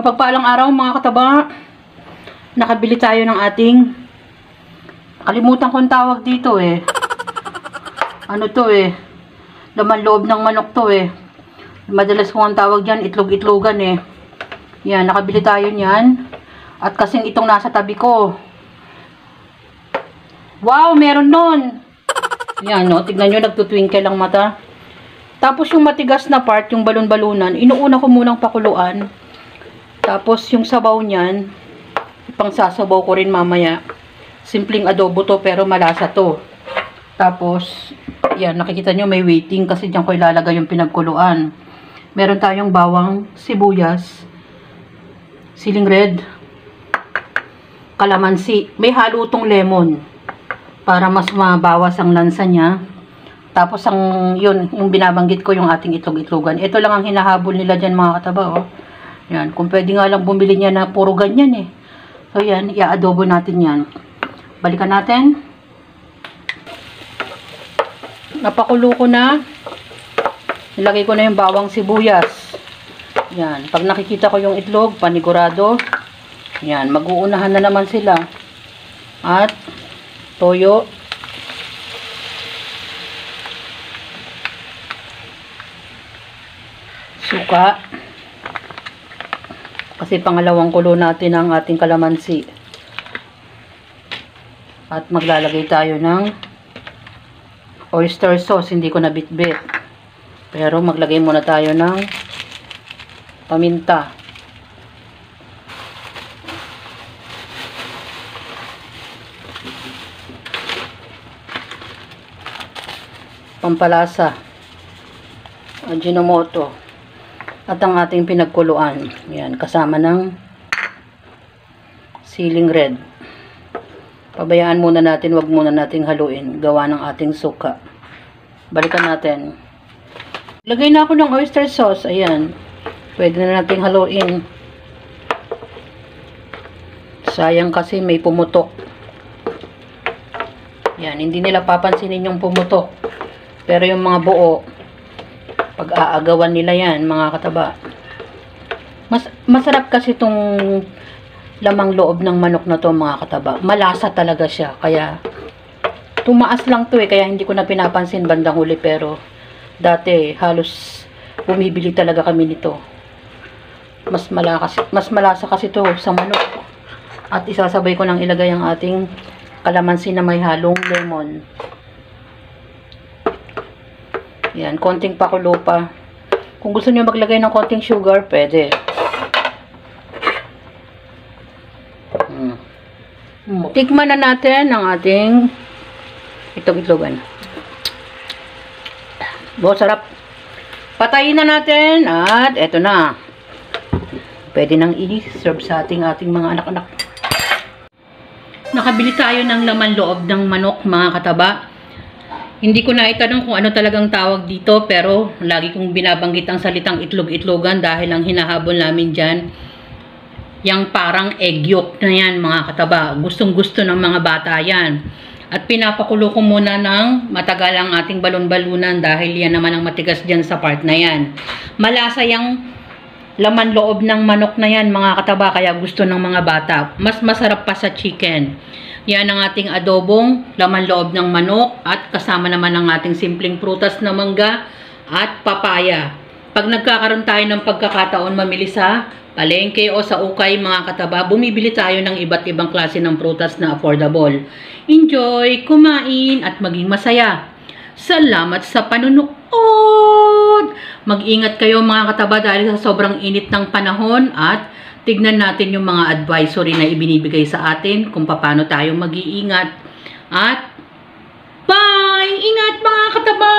Mapagpalang araw mga kataba. Nakabili tayo ng ating, kalimutan kong tawag dito eh. Ano to eh? Laman loob ng manok to eh. Madalas kong ang tawag dyan, itlog-itlogan eh. Yan, nakabili tayo niyan. At kasing itong nasa tabi ko. Wow, meron nun. Yan, no? Tignan nyo, nagtutwinkle ang mata. Tapos yung matigas na part, yung balon-balunan, inuuna ko munang pakuluan. Tapos yung sabaw niyan, ipang sasabaw ko rin mamaya. Simpleng adobo to pero malasa to. Tapos, yan, nakikita nyo may waiting kasi dyan ko ilalagay yung pinagkuluan. Meron tayong bawang, sibuyas, siling red, kalamansi. May halo tong lemon para mas mabawas ang lansa niya. Tapos yun, yung binabanggit ko yung ating itlog-itlogan. Ito lang ang hinahabol nila dyan mga kataba, oh. Yan, kung pwede nga lang bumili niya na puro ganyan eh. So yan, i-adobo natin yan. Balikan natin. Napakulo ko na. Nilagay ko na yung bawang sibuyas. Yan, pag nakikita ko yung itlog, panigurado. Yan, mag-uunahan na naman sila. At toyo. Suka. Kasi pangalawang kulo natin ang ating kalamansi. At maglalagay tayo ng oyster sauce. Hindi ko na bit-bit. Pero maglagay muna tayo ng paminta. Pampalasa. Ajinomoto. At ang ating pinagkuluan. Yan, kasama ng siling red. Pabayaan muna natin, wag muna nating haluin. Gawa ng ating suka. Balikan natin. Lagay na ako ng oyster sauce. Ayan. Pwede na nating haluin. Sayang kasi may pumutok. Yan, hindi nila papansinin yung pumutok. Pero yung mga buo, pag-aagawan nila yan, mga kataba. Masarap kasi itong lamang loob ng manok na to, mga kataba. Malasa talaga siya. Kaya, tumaas lang to eh. Kaya hindi ko na pinapansin bandang huli. Pero, dati, halos bumibili talaga kami nito. Mas malasa kasi to sa manok. At isasabay ko nang ilagay ang ating kalamansi na may halong lemon. Yan, konting pakulo pa. Kung gusto niyo maglagay ng konting sugar, pwede. Tikman na natin ang ating itlog-itlogan. Sarap. Patayin na natin at eto na. Pwede nang i-serve sa ating mga anak-anak. Nakabili tayo ng laman loob ng manok, mga kataba. Hindi ko na itanong kung ano talagang tawag dito, pero lagi kong binabanggit ang salitang itlog-itlogan dahil ang hinahabol namin dyan, yung parang egg yolk na yan, mga kataba. Gustong-gusto ng mga bata yan. At pinapakulo ko muna ng matagal ang ating balon-balunan dahil yan naman ang matigas dyan sa part na yan. Malasa yung laman loob ng manok na yan, mga kataba, kaya gusto ng mga bata. Mas masarap pa sa chicken. Yan ang ating adobong laman loob ng manok at kasama naman ang ating simpleng prutas na mangga at papaya. Pag nagkakaroon tayo ng pagkakataon mamili sa palengke o sa ukay, mga kataba, bumibili tayo ng iba't ibang klase ng prutas na affordable. Enjoy, kumain at maging masaya. Salamat sa panunood! Mag-ingat kayo, mga kataba, dahil sa sobrang init ng panahon at tignan natin yung mga advisory na ibinibigay sa atin kung paano tayo mag-iingat. At bye! Ingat, mga kataba!